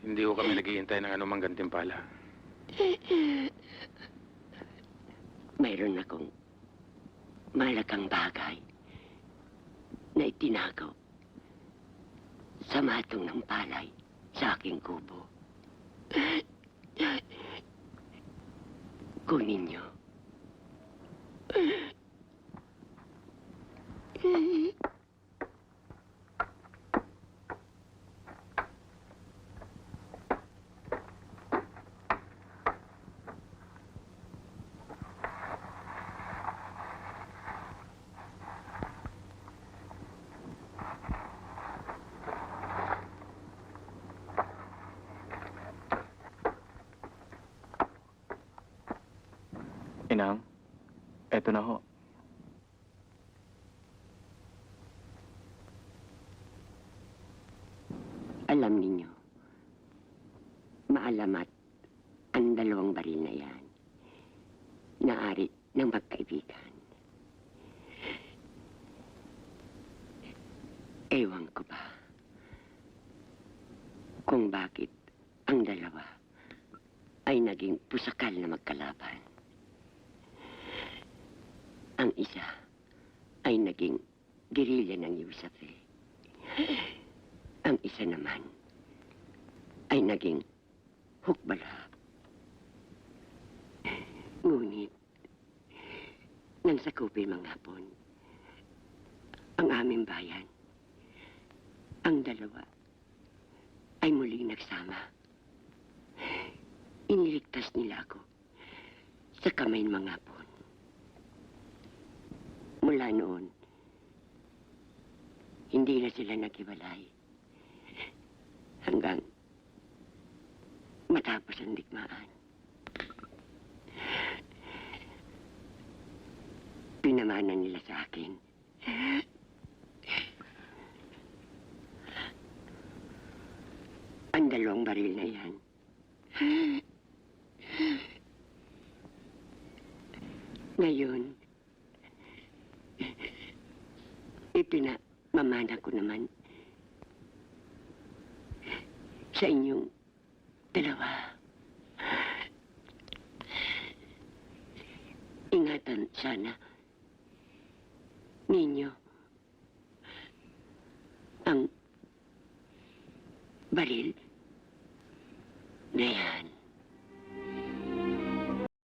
Hindi ko kami naghihintay ng anumang gantimpala. Mayroon akong malaking bagay na itinagaw sa matong ng palay sa aking kubo. Kunin niyo. Inang, eto na ho. Alam ninyo, maalamat ang dalawang baril na yan. Naari ng magkaibigan. Ewan ko ba kung bakit ang dalawa ay naging pusakal na magkalaban. Ang isa ay naging gerilya ng Yusafe. Ang isa naman ay naging hukbala. Ngunit, nang sakupin mga hapon, ang aming bayan, ang dalawa ay muling nagsama. Iniligtas nila ako sa kamay ng mga hapon. Mula noon, hindi na sila naghiwalay hanggang matapos ang digmaan. Pinamana nila sa akin ang dalawang baril na yan. Ngayon, ipinamamana ko naman sa inyong dalawa. Ingatan sana ninyo ang baril na yan.